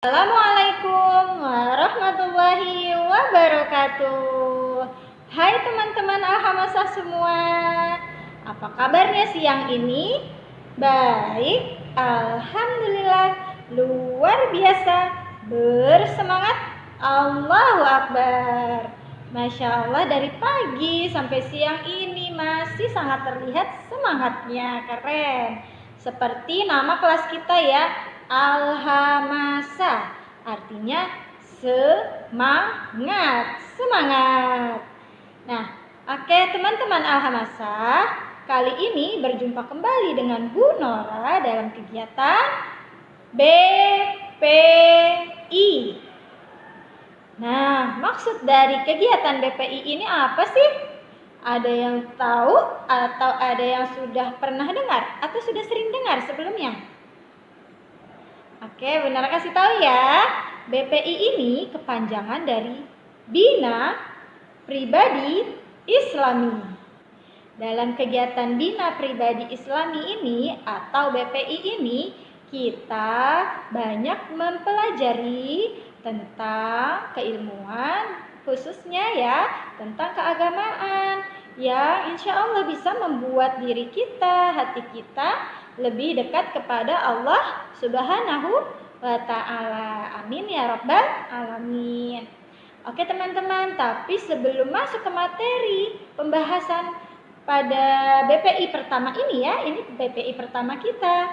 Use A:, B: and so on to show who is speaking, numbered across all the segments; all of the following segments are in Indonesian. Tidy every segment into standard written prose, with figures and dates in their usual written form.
A: Assalamualaikum warahmatullahi wabarakatuh. Hai teman-teman Alhamasa semua. Apa kabarnya siang ini? Baik, alhamdulillah, luar biasa, bersemangat. Allahu Akbar. Masya Allah, dari pagi sampai siang ini masih sangat terlihat semangatnya, keren. Seperti nama kelas kita ya, Alhamasa, artinya semangat, semangat. Nah, oke teman-teman Alhamasa, kali ini berjumpa kembali dengan Bu Nora dalam kegiatan BPI. Nah, maksud dari kegiatan BPI ini apa sih? Ada yang tahu atau ada yang sudah pernah dengar atau sudah sering dengar sebelumnya? Oke, benar kasih tahu ya. BPI ini kepanjangan dari Bina Pribadi Islami. Dalam kegiatan Bina Pribadi Islami ini atau BPI ini, kita banyak mempelajari tentang keilmuan, khususnya ya tentang keagamaan yang insya Allah bisa membuat diri kita, hati kita lebih dekat kepada Allah Subhanahu wa Ta'ala. Amin ya Rabbal Alamin. Oke teman-teman, tapi sebelum masuk ke materi pembahasan pada BPI pertama ini ya, ini BPI pertama kita.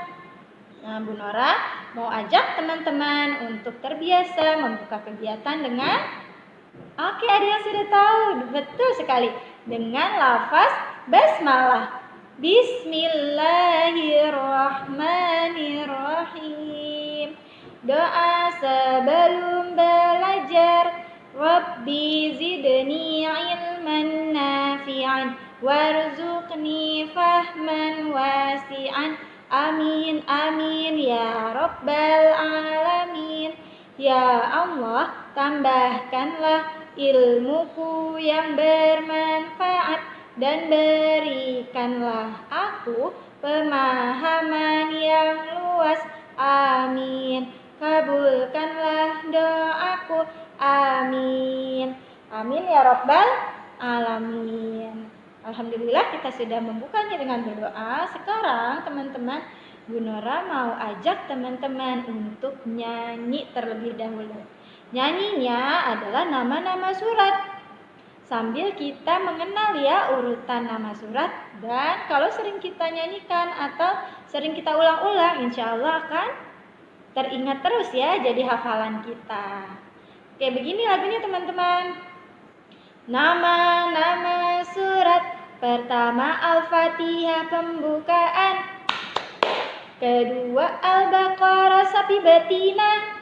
A: Nah, Bu Nora mau ajak teman-teman untuk terbiasa membuka kegiatan dengan ada yang sudah tahu, betul sekali, dengan lafaz basmalah. Bismillahirrahmanirrahim. Doa sebelum belajar. Rabbi zidni ilman nafi'an warzuqni fahman wasi'an. Amin amin ya Rabbal Alamin. Ya Allah, tambahkanlah ilmuku yang bermanfaat dan berikanlah aku pemahaman yang luas. Amin. Kabulkanlah doaku. Amin. Amin ya Rabbal Alamin. Alhamdulillah kita sudah membukanya dengan berdoa. Sekarang teman-teman, Bu Nora mau ajak teman-teman untuk nyanyi terlebih dahulu. Nyanyinya adalah nama-nama surat. Sambil kita mengenal ya urutan nama surat, dan kalau sering kita nyanyikan atau sering kita ulang-ulang, insya Allah akan teringat terus ya, jadi hafalan kita. Oke, begini lagunya teman-teman. Nama-nama surat. Pertama Al-Fatihah pembukaan. Kedua Al-Baqarah sapi betina.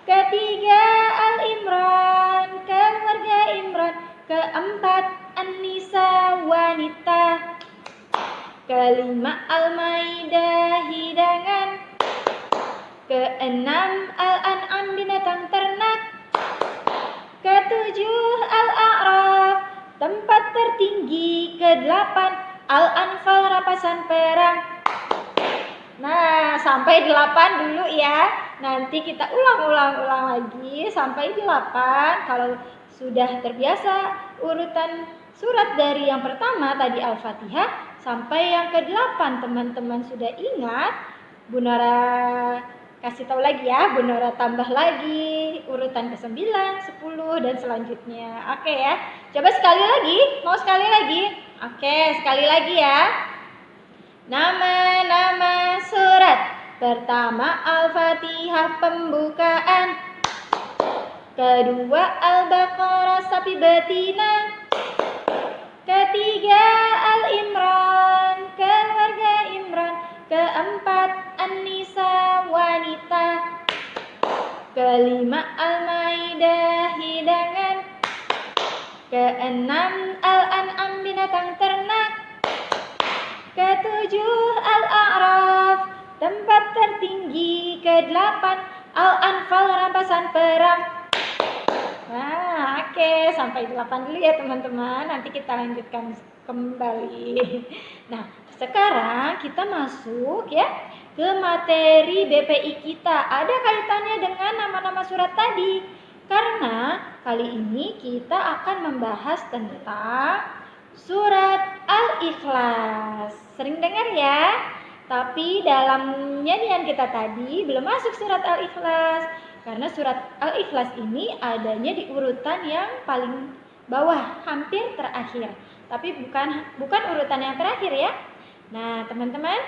A: Ketiga Al-Imran, keluarga Imran. Keempat An-Nisa, wanita. Kelima Al-Maidah, hidangan. Keenam Al-An'am, binatang ternak. Ketujuh Al-A'raf, tempat tertinggi. Kedelapan Al-Anfal, rampasan perang. Nah, sampai 8 dulu ya. Nanti kita ulang lagi sampai 8. Kalau sudah terbiasa urutan surat dari yang pertama tadi Al-Fatihah sampai yang ke-8 teman-teman sudah ingat, Bu Nora kasih tahu lagi ya, Bu Nora tambah lagi urutan ke-9, 10 dan selanjutnya. Oke ya. Coba sekali lagi, mau sekali lagi? Oke, sekali lagi ya. Nama-nama surat. Pertama Al-Fatihah pembukaan. Kedua Al-Baqarah sapi betina. Ketiga Al-Imran, keluarga Imran. Keempat An-Nisa, wanita. Kelima Al-Maidah, hidangan. Keenam Al-An'am, binatang ternak. Ketujuh Al-A'raf, tempat tertinggi. Ke-8 Al-Anfal, rampasan perang. Nah, oke, sampai 8 dulu ya teman-teman. Nanti kita lanjutkan kembali. Nah, sekarang kita masuk ya ke materi BPI kita. Ada kaitannya dengan nama-nama surat tadi. Karena kali ini kita akan membahas tentang surat Al-Ikhlas. Sering dengar ya? Tapi dalam nyanyian kita tadi belum masuk surat Al-Ikhlas. Karena surat Al-Ikhlas ini adanya di urutan yang paling bawah, hampir terakhir. Tapi bukan urutan yang terakhir ya. Nah, teman-teman,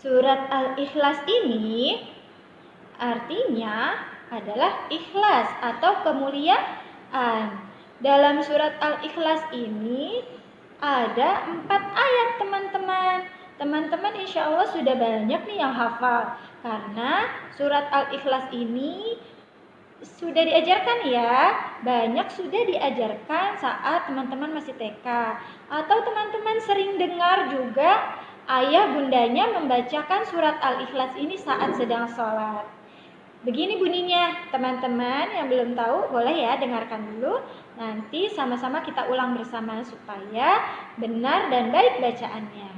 A: surat Al-Ikhlas ini artinya adalah ikhlas atau kemuliaan. Dalam surat Al-Ikhlas ini ada 4 ayat, teman-teman. Teman-teman insya Allah sudah banyak nih yang hafal. Karena surat Al-Ikhlas ini sudah diajarkan ya. Banyak sudah diajarkan saat teman-teman masih TK. Atau teman-teman sering dengar juga ayah bundanya membacakan surat Al-Ikhlas ini saat sedang sholat. Begini bunyinya, teman-teman yang belum tahu boleh ya dengarkan dulu. Nanti sama-sama kita ulang bersama supaya benar dan baik bacaannya.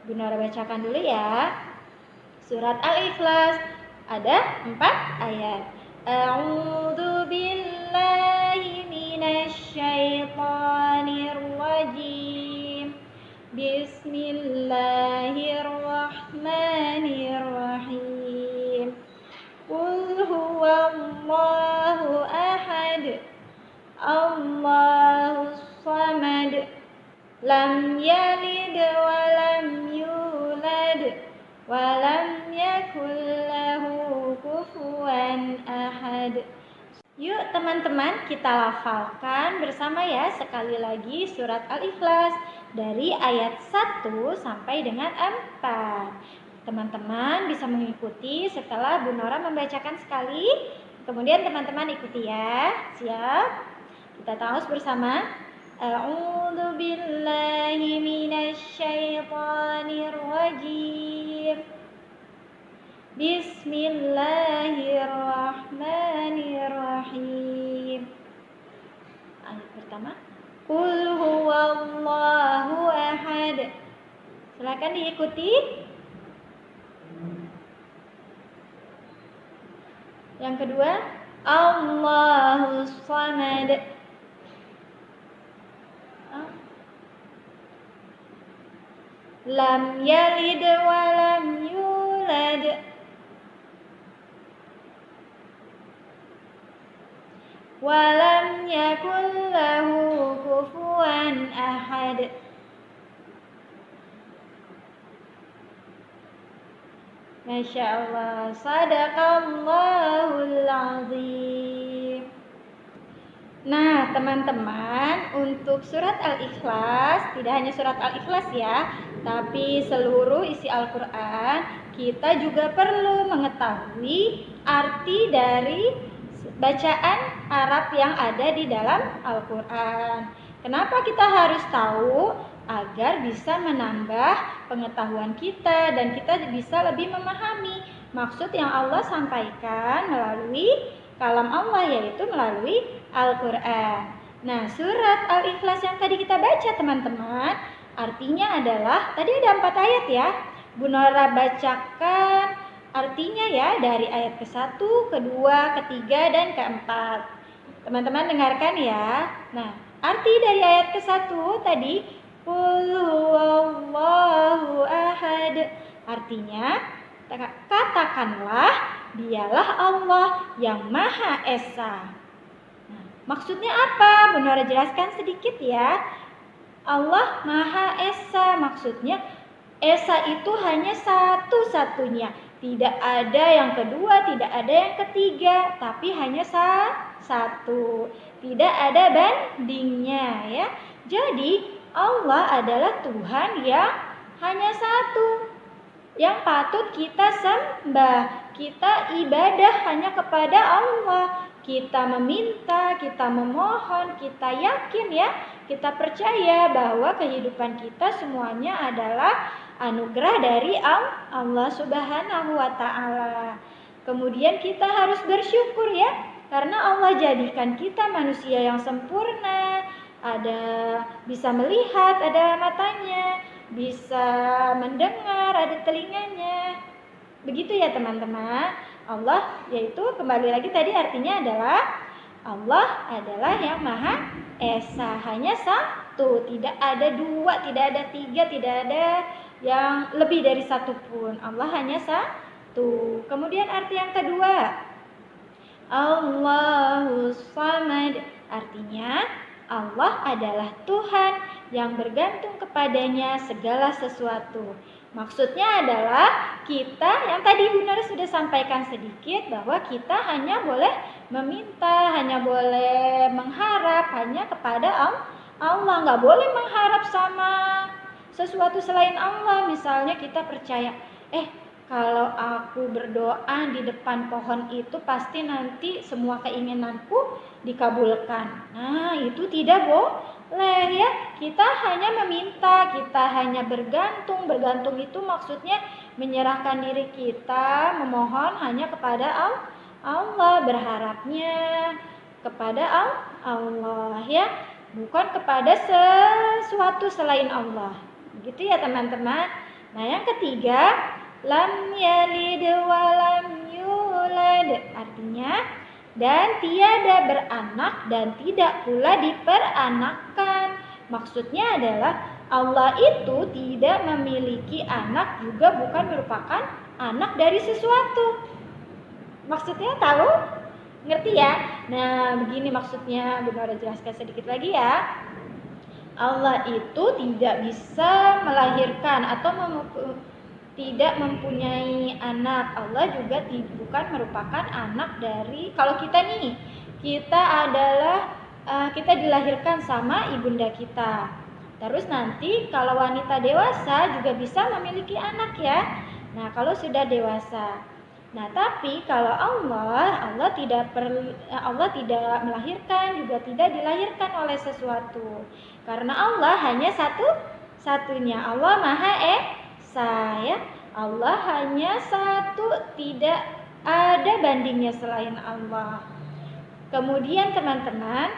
A: Bu Nora bacakan dulu ya. Surat Al-Ikhlas ada 4 ayat. A'udzu billahi minasy syaithanir rajim. Bismillahirrahmanirrahim. Qul huwallahu ahad. Allahus samad. Lam yalid wa lam yulad wa lam yakul lahu kufuwan ahad. Yuk teman-teman, kita lafalkan bersama ya sekali lagi surat Al-Ikhlas dari ayat 1 sampai dengan 4. Teman-teman bisa mengikuti setelah Bu Nora membacakan sekali. Kemudian teman-teman ikuti ya. Siap? Kita taus bersama. A'udzu billahi minasy syaithanir rajim. Bismillahirrahmanirrahim. Ayat pertama. Qul huwallahu ahad. Silakan diikuti. Yang kedua, Allahus samad. Lam yalid wa lam yulad. Wa lam yakul lahu kufuwan ahad. Masya Allah, sadaqallahul azim. Nah teman-teman, untuk surat Al-Ikhlas, tidak hanya surat Al-Ikhlas ya, tapi seluruh isi Al-Quran, kita juga perlu mengetahui arti dari bacaan Arab yang ada di dalam Al-Quran. Kenapa kita harus tahu? Agar bisa menambah pengetahuan kita dan kita bisa lebih memahami maksud yang Allah sampaikan melalui kalam Allah, yaitu melalui Al-Quran. Nah, surat Al-Ikhlas yang tadi kita baca teman-teman, artinya adalah, tadi ada 4 ayat ya. Bu Nora bacakan artinya ya dari ayat ke-1, ke-2, ke-3, dan ke-4. Teman-teman dengarkan ya. Nah, arti dari ayat ke-1 tadi, Qul huwallahu ahad. Artinya, katakanlah dialah Allah yang Maha Esa. Nah, maksudnya apa? Bu Nora jelaskan sedikit ya. Allah Maha Esa, maksudnya Esa itu hanya satu-satunya. Tidak ada yang kedua, tidak ada yang ketiga, tapi hanya satu. Tidak ada bandingnya ya. Jadi Allah adalah Tuhan yang hanya satu, yang patut kita sembah. Kita ibadah hanya kepada Allah. Kita meminta, kita memohon, kita yakin ya, kita percaya bahwa kehidupan kita semuanya adalah anugerah dari Allah Subhanahu wa Ta'ala. Kemudian kita harus bersyukur ya, karena Allah jadikan kita manusia yang sempurna. Ada bisa melihat, ada matanya, bisa mendengar, ada telinganya. Begitu ya teman-teman. Allah yaitu kembali lagi tadi artinya adalah Allah adalah yang Maha Esa, hanya satu, tidak ada dua, tidak ada tiga, tidak ada yang lebih dari satu pun. Allah hanya satu. Kemudian arti yang kedua, Allahus Samad, artinya Allah adalah Tuhan yang bergantung kepadanya segala sesuatu. Maksudnya adalah kita, yang tadi Bunda sudah sampaikan sedikit, bahwa kita hanya boleh meminta, hanya boleh mengharap hanya kepada Allah. Nggak boleh mengharap sama sesuatu selain Allah. Misalnya kita percaya, kalau aku berdoa di depan pohon itu pasti nanti semua keinginanku dikabulkan. Nah, itu tidak boleh ya. Kita hanya meminta, kita hanya bergantung. Bergantung itu maksudnya menyerahkan diri kita, memohon hanya kepada Allah, berharapnya kepada Allah ya, bukan kepada sesuatu selain Allah. Begitu ya teman-teman. Nah, yang ketiga, lam yalid wa lam yulad, artinya dan tiada beranak dan tidak pula diperanakkan. Maksudnya adalah Allah itu tidak memiliki anak, juga bukan merupakan anak dari sesuatu. Maksudnya tahu? Ngerti ya? Nah, begini maksudnya, Bunda udah jelaskan sedikit lagi ya. Allah itu tidak bisa melahirkan atau tidak mempunyai anak. Allah juga bukan merupakan anak dari, kalau kita nih, kita adalah kita dilahirkan sama ibunda kita. Terus nanti kalau wanita dewasa juga bisa memiliki anak ya. Nah, kalau sudah dewasa. Nah, tapi kalau Allah tidak melahirkan, juga tidak dilahirkan oleh sesuatu. Karena Allah hanya satu-satunya. Allah Maha Esa ya. Allah hanya satu, tidak ada bandingnya selain Allah. Kemudian teman-teman,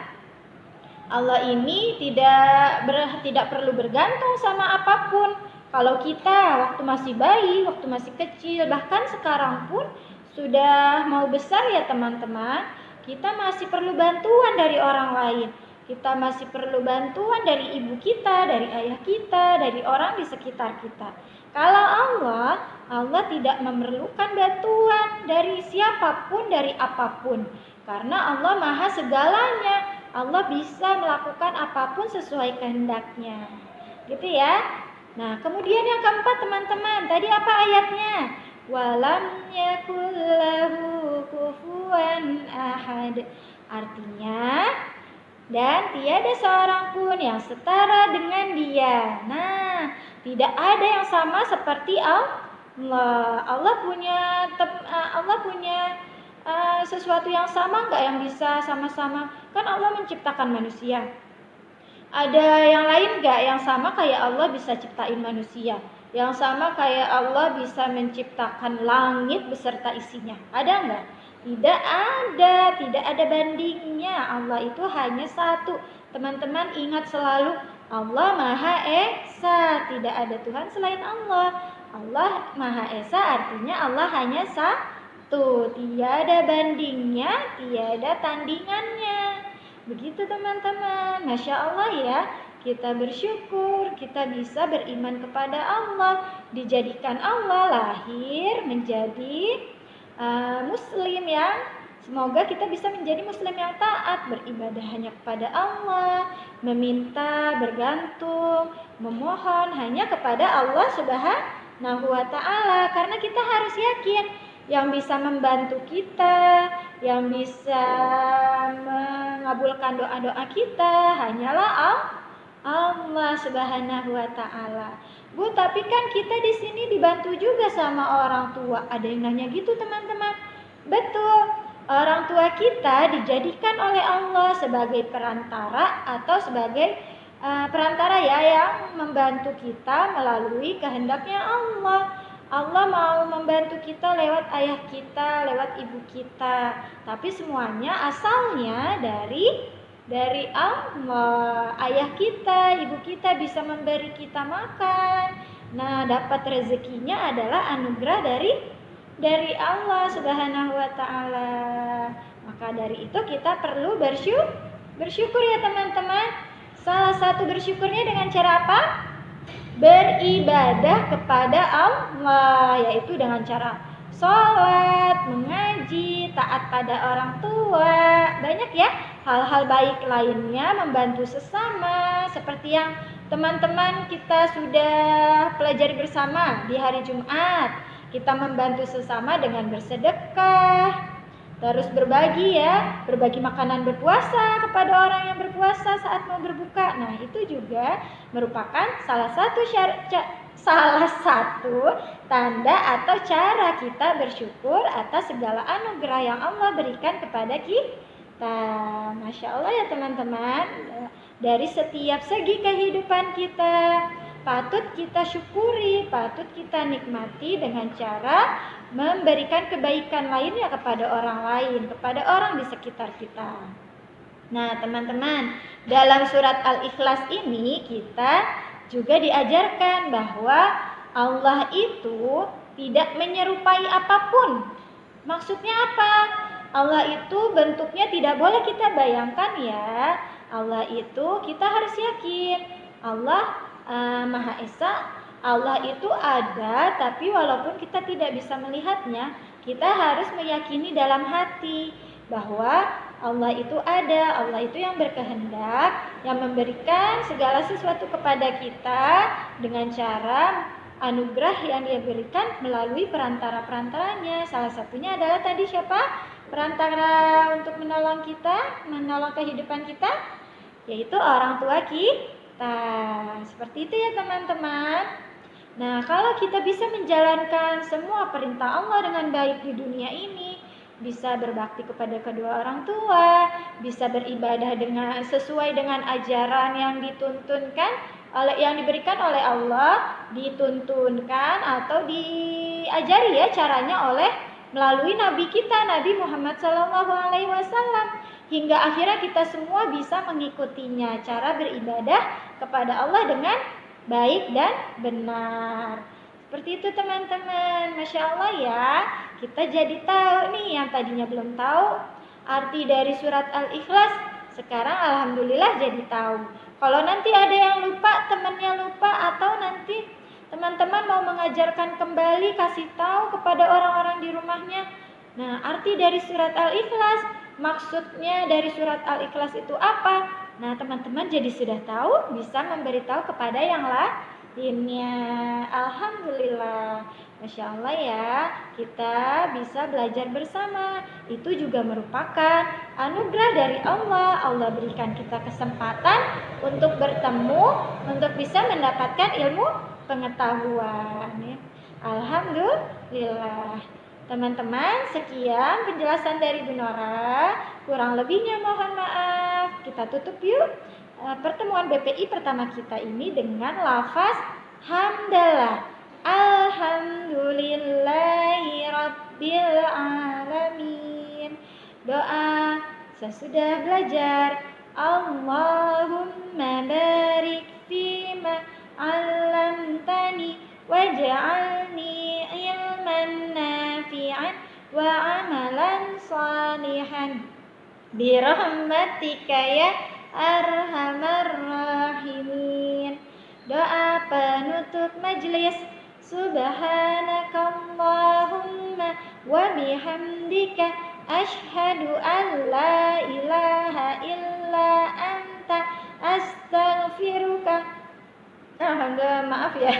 A: Allah ini tidak perlu bergantung sama apapun. Kalau kita waktu masih bayi, waktu masih kecil, bahkan sekarang pun sudah mau besar ya teman-teman, kita masih perlu bantuan dari orang lain. Kita masih perlu bantuan dari ibu kita, dari ayah kita, dari orang di sekitar kita. Kalau Allah tidak memerlukan bantuan dari siapapun, dari apapun. Karena Allah Maha segalanya. Allah bisa melakukan apapun sesuai kehendaknya. Gitu ya. Nah, kemudian yang keempat teman-teman, tadi apa ayatnya? Walam yakul lahu kufuwan ahad. Artinya, dan tiada seorang pun yang setara dengan dia. Nah, tidak ada yang sama seperti Allah. Allah punya sesuatu yang sama nggak, yang bisa sama-sama? Kan Allah menciptakan manusia. Ada yang lain nggak yang sama kayak Allah bisa ciptain manusia? Yang sama kayak Allah bisa menciptakan langit beserta isinya? Ada nggak? Tidak ada bandingnya. Allah itu hanya satu. Teman-teman ingat selalu, Allah Maha Esa, tidak ada Tuhan selain Allah. Allah Maha Esa artinya Allah hanya satu, tiada bandingnya, tiada tandingannya. Begitu teman-teman. Masya Allah ya, kita bersyukur, kita bisa beriman kepada Allah, dijadikan Allah lahir menjadi muslim yang, semoga kita bisa menjadi muslim yang taat, beribadah hanya kepada Allah, meminta, bergantung, memohon hanya kepada Allah Subhanahu wa ta'ala. Karena kita harus yakin yang bisa membantu kita, yang bisa mengabulkan doa-doa kita hanyalah Allah Subhanahu wa ta'ala. Bu, tapi kan kita di sini dibantu juga sama orang tua. Ada yang nanya gitu teman-teman. Betul, orang tua kita dijadikan oleh Allah sebagai perantara atau sebagai perantara ya, yang membantu kita melalui kehendaknya Allah. Allah mau membantu kita lewat ayah kita, lewat ibu kita. Tapi semuanya asalnya dari Allah. Ayah kita, ibu kita bisa memberi kita makan. Nah, dapat rezekinya adalah anugerah dari Allah Subhanahu wa taala. Maka dari itu kita perlu bersyukur ya teman-teman. Salah satu bersyukurnya dengan cara apa? Beribadah kepada Allah, yaitu dengan cara sholat, mengaji, taat pada orang tua, banyak ya hal-hal baik lainnya, membantu sesama seperti yang teman-teman kita sudah pelajari bersama di hari Jumat. Kita membantu sesama dengan bersedekah, terus berbagi ya, berbagi makanan berpuasa kepada orang yang berpuasa saat mau berbuka. Nah, itu juga merupakan salah satu tanda atau cara kita bersyukur atas segala anugerah yang Allah berikan kepada kita. Masya Allah ya teman-teman, dari setiap segi kehidupan kita patut kita syukuri, patut kita nikmati dengan cara memberikan kebaikan lainnya kepada orang lain, kepada orang di sekitar kita. Nah teman-teman, dalam surat Al-Ikhlas ini kita juga diajarkan bahwa Allah itu tidak menyerupai apapun. Maksudnya apa? Allah itu bentuknya tidak boleh kita bayangkan ya. Allah itu kita harus yakin Allah Maha Esa, Allah itu ada, tapi walaupun kita tidak bisa melihatnya, kita harus meyakini dalam hati bahwa Allah itu ada, Allah itu yang berkehendak, yang memberikan segala sesuatu kepada kita dengan cara anugerah yang Dia berikan melalui perantara-perantaranya. Salah satunya adalah tadi siapa? Perantara untuk menolong kita, menolong kehidupan kita, yaitu orang tua kita. Seperti itu ya teman-teman. Nah, kalau kita bisa menjalankan semua perintah Allah dengan baik di dunia ini, bisa berbakti kepada kedua orang tua, bisa beribadah sesuai dengan ajaran yang dituntunkan yang diberikan oleh Allah, dituntunkan atau diajari ya caranya melalui Nabi kita, Nabi Muhammad SAW. Hingga akhirnya kita semua bisa mengikutinya, cara beribadah kepada Allah dengan baik dan benar. Seperti itu teman-teman, Masya Allah ya. Kita jadi tahu nih yang tadinya belum tahu arti dari surat Al-Ikhlas, sekarang alhamdulillah jadi tahu. Kalau nanti ada yang lupa, temannya lupa, atau nanti teman-teman mau mengajarkan kembali, kasih tahu kepada orang-orang di rumahnya. Nah, arti dari surat Al-Ikhlas, maksudnya dari surat Al-Ikhlas itu apa? Nah, teman-teman jadi sudah tahu, bisa memberitahu kepada yang lainnya. Alhamdulillah, Masya Allah ya, kita bisa belajar bersama. Itu juga merupakan anugerah dari Allah. Allah berikan kita kesempatan untuk bertemu, untuk bisa mendapatkan ilmu pengetahuan ya. Alhamdulillah. Teman-teman, sekian penjelasan dari Bu Nora. Kurang lebihnya mohon maaf. Kita tutup yuk pertemuan BPI pertama kita ini dengan lafaz hamdalah. Alhamdulillahi Rabbil Alamin. Doa sesudah belajar. Allahumma barik fima 'allamtani waj'alni ilman nafi'an wa amalan salihan birahmatika ya arhamar rahimin. Doa penutup majelis. Subhanakallahumma wa bihamdika asyhadu an la ilaha illa anta astaghfiruka. Maaf ya.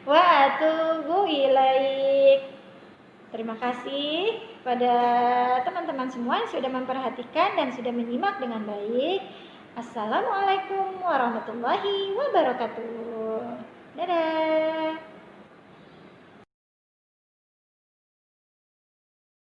A: Wa atubu ilaik. Terima kasih pada teman-teman semua yang sudah memperhatikan dan sudah menyimak dengan baik. Assalamualaikum warahmatullahi wabarakatuh. Dadah.